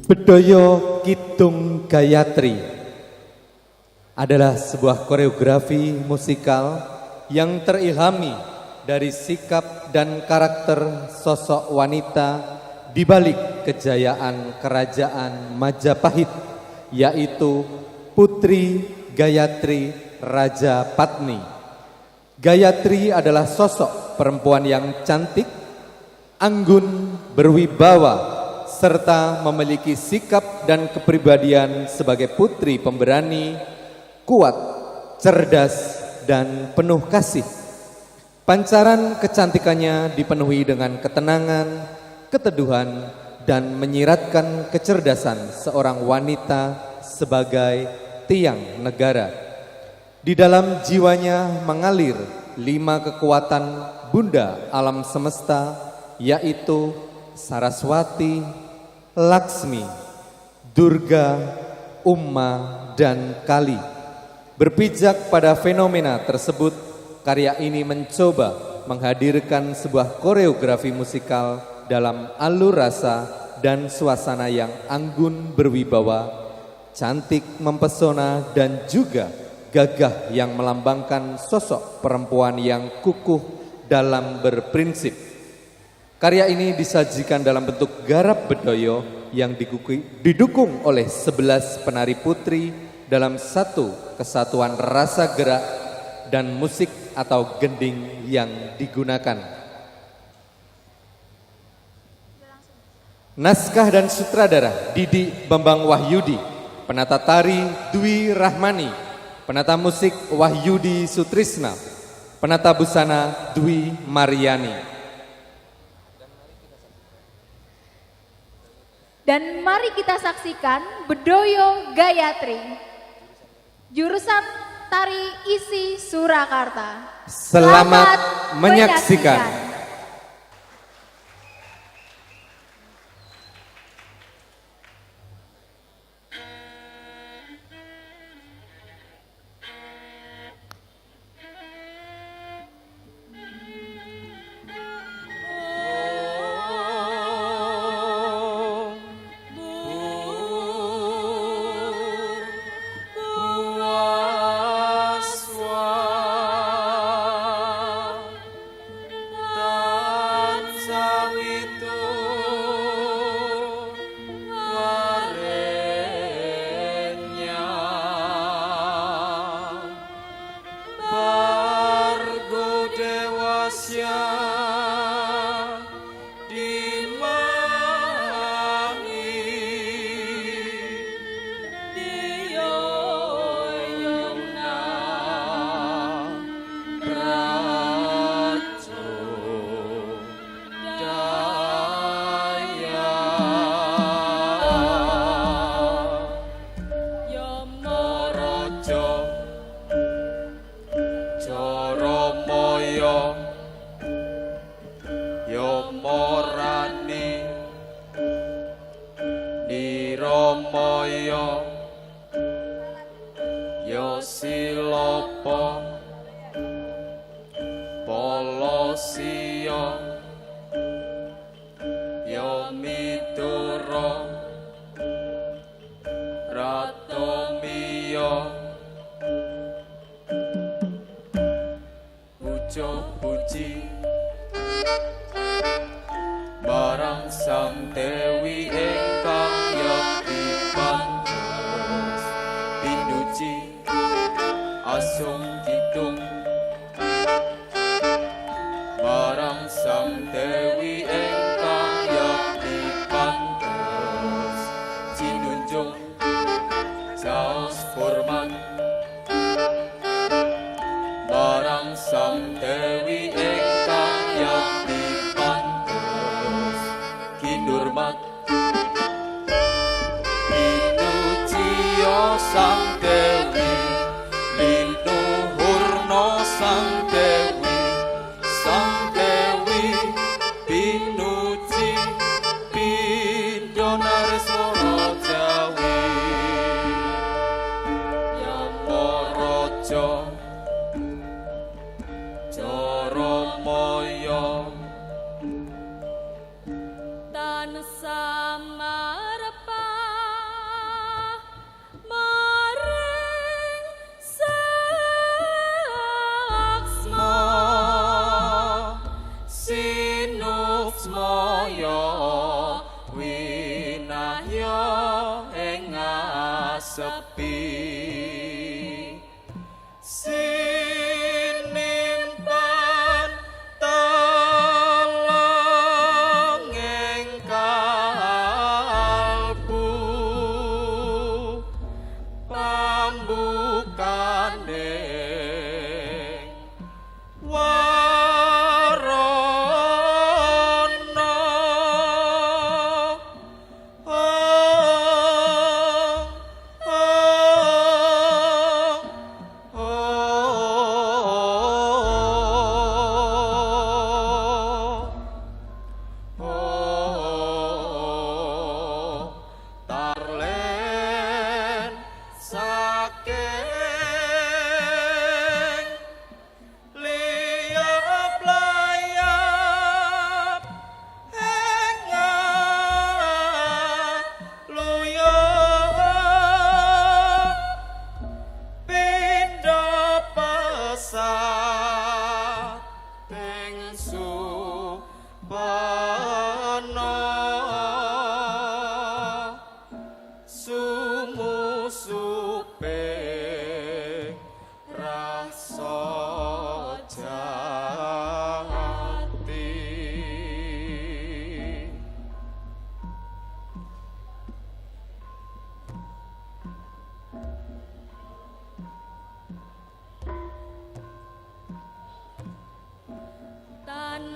Bedoyo Kidung Gayatri adalah sebuah koreografi musikal yang terilhami dari sikap dan karakter sosok wanita di balik kejayaan kerajaan Majapahit, yaitu Putri Gayatri Raja Patni. Gayatri adalah sosok perempuan yang cantik, anggun, berwibawa, serta memiliki sikap dan kepribadian sebagai putri pemberani, kuat, cerdas, dan penuh kasih. Pancaran kecantikannya dipenuhi dengan ketenangan, keteduhan, dan menyiratkan kecerdasan seorang wanita sebagai tiang negara. Di dalam jiwanya mengalir 5 kekuatan Bunda alam semesta, yaitu Saraswati, Laksmi, Durga, Uma, dan Kali. Berpijak pada fenomena tersebut, karya ini mencoba menghadirkan sebuah koreografi musikal dalam alur rasa dan suasana yang anggun berwibawa, cantik mempesona, dan juga gagah yang melambangkan sosok perempuan yang kukuh dalam berprinsip. Karya ini disajikan dalam bentuk garap bedoyo yang didukung oleh 11 penari putri dalam satu kesatuan rasa gerak dan musik atau gending yang digunakan. Naskah dan sutradara Didi Bambang Wahyudi, penata tari Dwi Rahmani, penata musik Wahyudi Sutrisna, penata busana Dwi Mariani. Dan mari kita saksikan Bedoyo Gayatri, jurusan Tari Isi Surakarta. Selamat menyaksikan.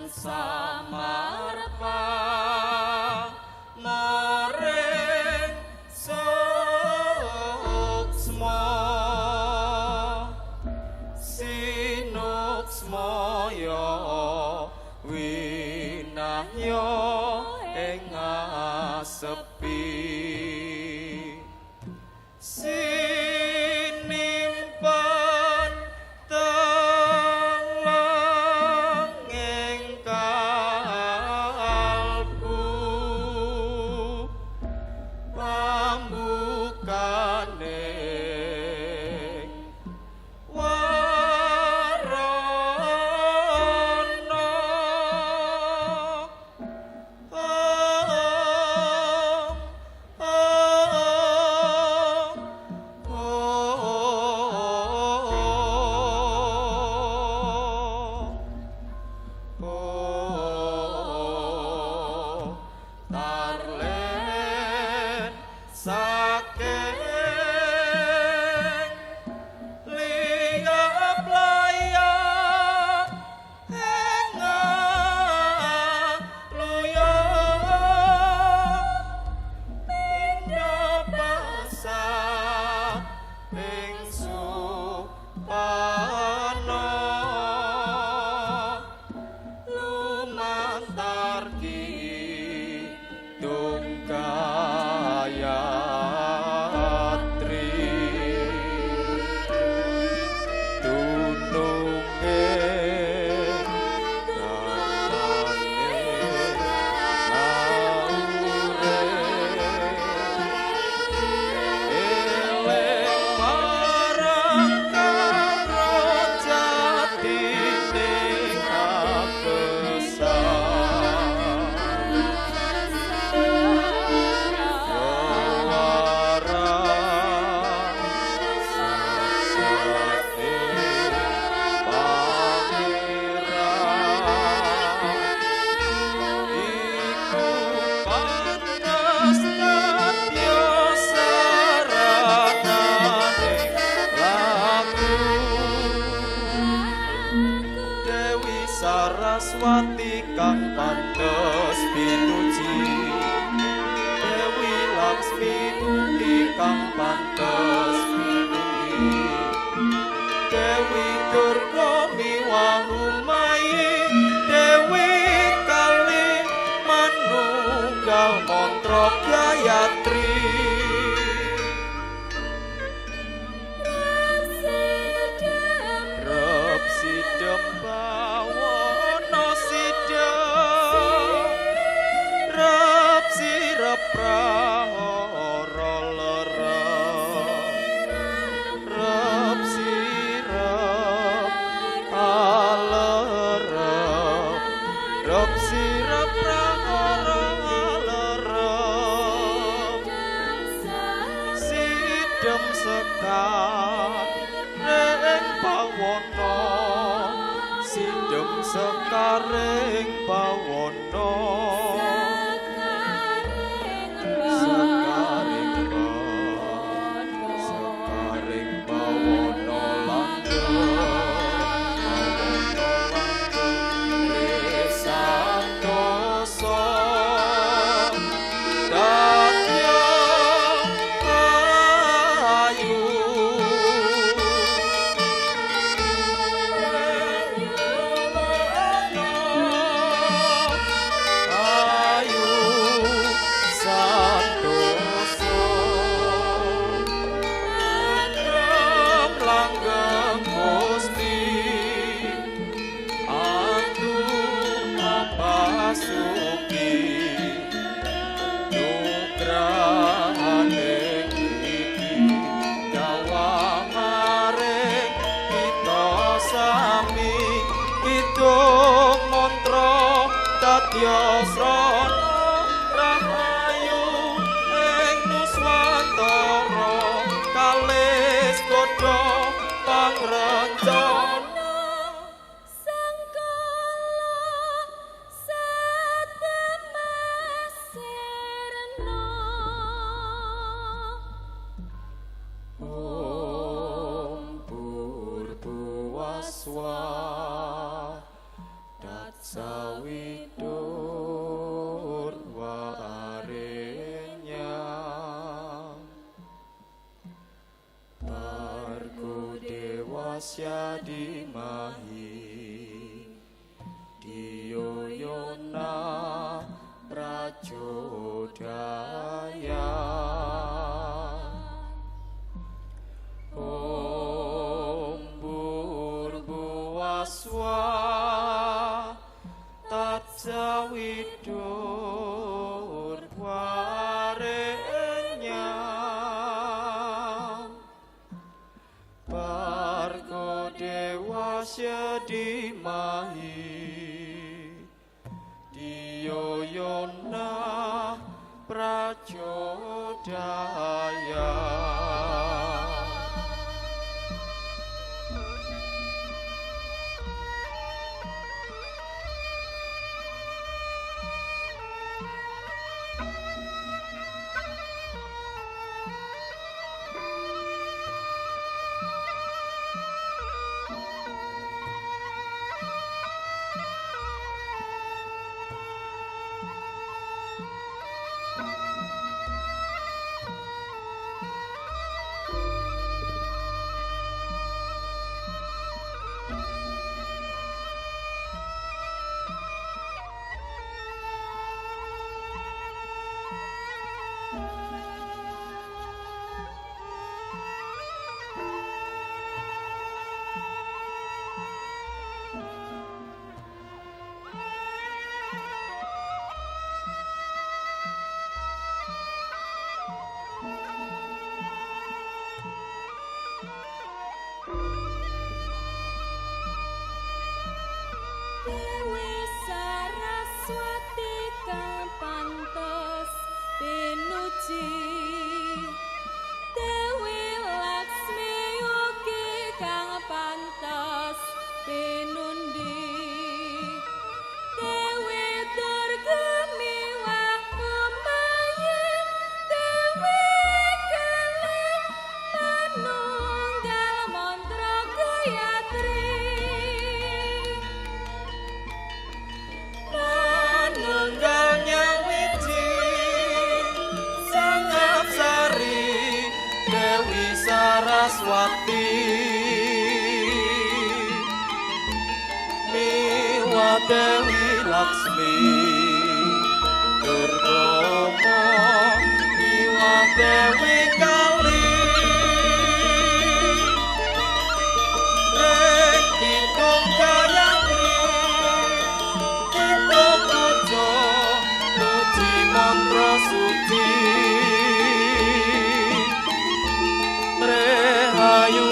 samarpa maring suksma sinuksmaya winahya ing sepi sinimpen telang ing kalbu pambukane Tarlen saking liya playa enga luya pindah basa ing supana lumantar Gayatri tununge dalane aure eleng marang karo jatine kabesan Saraswati kang pantes pinuji Dewi Laksmi Muti kang pantes pinuji Dewi Durga Miwahumayi Dewi Kali Manunggal Mantra Gayatri Rep sidem bawana sidem Rep sirep prahara lerep Rep sirep alerep Rep sirep prahara alerep Sidem sekat ring bawana Sidem sekaring bawana Sekaring bawana langgeng Resantosa Datya ayu ayu santosa langgeng Gusti atu mapasuki nugrahane iki dawa maring kita sami kidung mantra dadya srana rahayu ing nuswantara kalis godha pangrencana Om Purbuwaswa Dat sawidur warenya Margo dewasya dimahi diyoyona prajodaya Ombur buaswa tatsawidur warenya Pargo dewasya dimahi diyoyona prajodaya Dewi Saraswati kang pantes pinuji Dewi Laksmi ugi kang pantes pinundi Dewi Durga miwah Umayi Dewi Kali manunggal mantra Gayatri Manunggalnya wiji Sangap Sari Dewi Saraswati Miwa Dewi Laksmi Durgama Miwa Dewi Kali Reng Kidung Gayatri Kita puja puji mantra suci Rahayu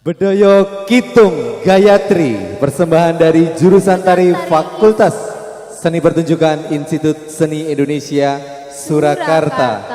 Bedoyo Kitung Gayatri, persembahan dari jurusan tari Fakultas Seni Pertunjukan Institut Seni Indonesia Surakarta.